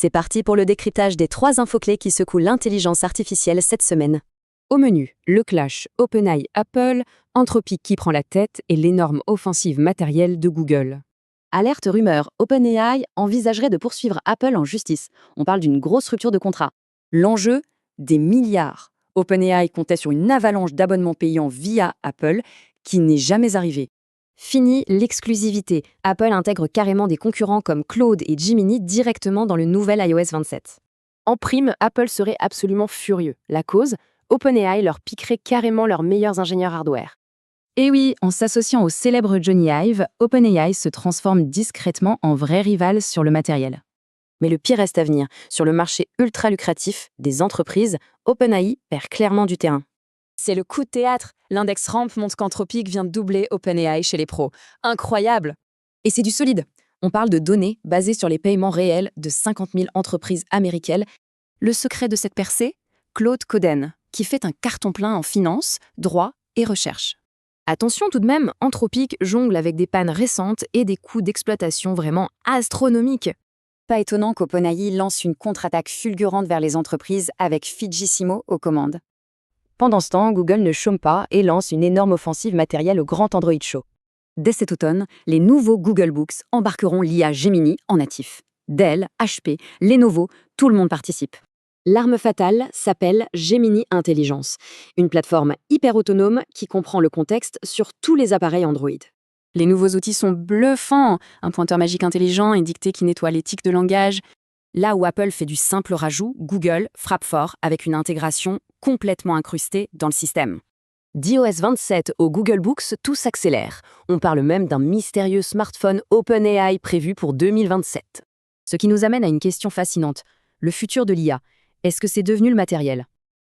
C'est parti pour le décryptage des 3 infos clés qui secouent l'intelligence artificielle cette semaine. Au menu, le clash OpenAI-Apple, Anthropic qui prend la tête et l'énorme offensive matérielle de Google. Alerte rumeur, OpenAI envisagerait de poursuivre Apple en justice. On parle d'une grosse rupture de contrat. L'enjeu, des milliards. OpenAI comptait sur une avalanche d'abonnements payants via Apple qui n'est jamais arrivée. Fini l'exclusivité. Apple intègre carrément des concurrents comme Claude et Gemini directement dans le nouvel iOS 27. En prime, Apple serait absolument furieux. La cause, OpenAI leur piquerait carrément leurs meilleurs ingénieurs hardware. Et oui, en s'associant au célèbre Johnny Ive, OpenAI se transforme discrètement en vrai rival sur le matériel. Mais le pire reste à venir. Sur le marché ultra lucratif des entreprises, OpenAI perd clairement du terrain. C'est le coup de théâtre. L'index Ramp montre qu'Anthropic vient de doubler OpenAI chez les pros. Incroyable! Et c'est du solide. On parle de données basées sur les paiements réels de 50 000 entreprises américaines. Le secret de cette percée? Claude Coden, qui fait un carton plein en finance, droit et recherche. Attention tout de même, Anthropic jongle avec des pannes récentes et des coûts d'exploitation vraiment astronomiques. Pas étonnant qu'OpenAI lance une contre-attaque fulgurante vers les entreprises avec Fidjissimo aux commandes. Pendant ce temps, Google ne chôme pas et lance une énorme offensive matérielle au Grand Android Show. Dès cet automne, les nouveaux Google Books embarqueront l'IA Gemini en natif. Dell, HP, Lenovo, tout le monde participe. L'arme fatale s'appelle Gemini Intelligence, une plateforme hyper autonome qui comprend le contexte sur tous les appareils Android. Les nouveaux outils sont bluffants, un pointeur magique intelligent et dictée qui nettoie les tics de langage. Là où Apple fait du simple rajout, Google frappe fort avec une intégration complètement incrustée dans le système. d'iOS 27 au Google Books, tout s'accélère. On parle même d'un mystérieux smartphone OpenAI prévu pour 2027. Ce qui nous amène à une question fascinante. Le futur de l'IA, est-ce que c'est devenu le matériel?